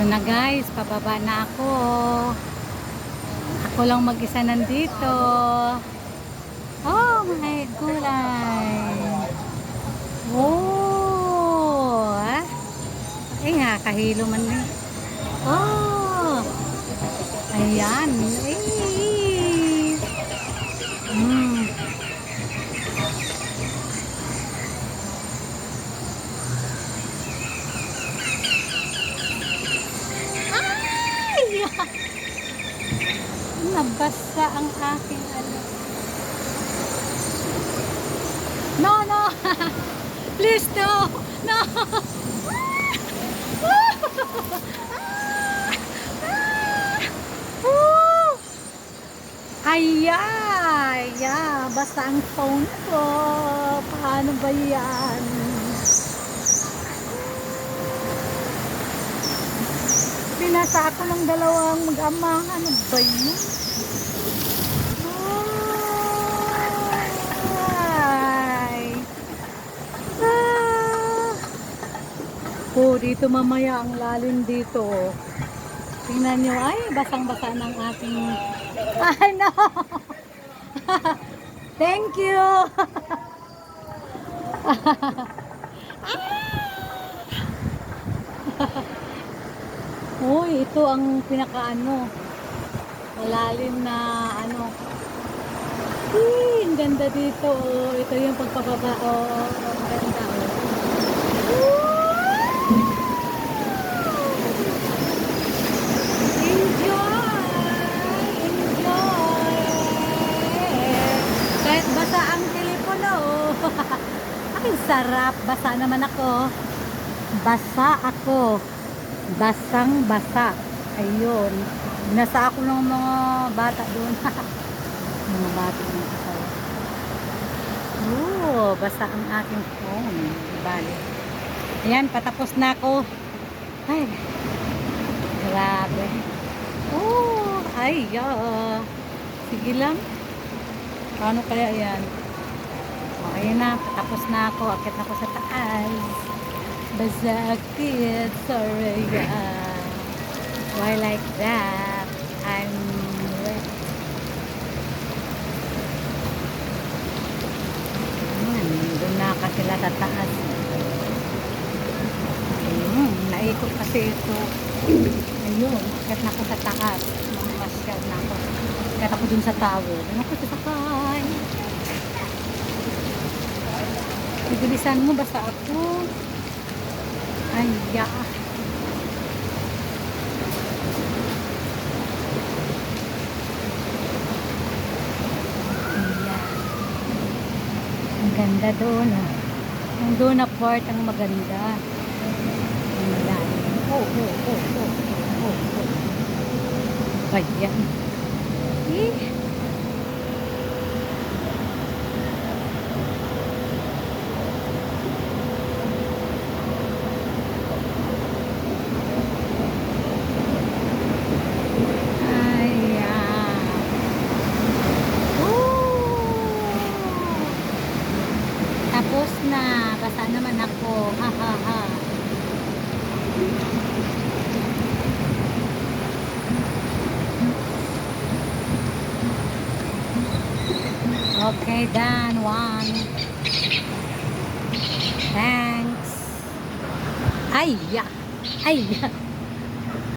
Ito na guys, pababa na ako. Ako lang mag-isa nandito. Oh my gulay. Oh. Ay, nakahilo man din. Oh. Ayan. Ay. Ay! Nabasa ang aking ano. No, no. Please no. No. Ay, basta ang phone ko. Paano ba yan? Pinasa ako ng dalawang mag-ama. Ano ba yun? Oh, dito mamaya ang lalim dito. Tingnan nyo, ay, basang-basa ng ating... Ay, no! Thank you! Uy, ito ang pinaka-ano, malalim na ano. Ang ganda dito. Oh. Ito yung pagpapaba. Oh, ang ganda. Oh. Basa ang telepono. Ay, sarap. Basa naman ako. Basa ako. Basang basa. Ayun. Nasa ako ng mga bata doon. Mga bata ng kasal. Oh, basa ang aking phone. Bali. Ayan, patapos na ako. Ay. Grabe. Oh, ay, sige lang. Paano kaya yan? O, ayun na. Tapos na ako. Akit na ako sa taas. Basa akit. Sorry. Why like that? I'm wet. Doon na kasi sila sa taas. Naikot kasi ito. Ayun. Akit na ako sa taas. Mamasyal na ako. Akit ako dun sa tower. Doon ako sa sakay. Bibilisan mo, basta ako. Ay, Ayan. Ang ganda doon. Ang doon na part ang maganda. Ang malalim. Ayan. Tapos na, basa naman ako. Ha ha ha. Okay, done. One. Thanks. Ay,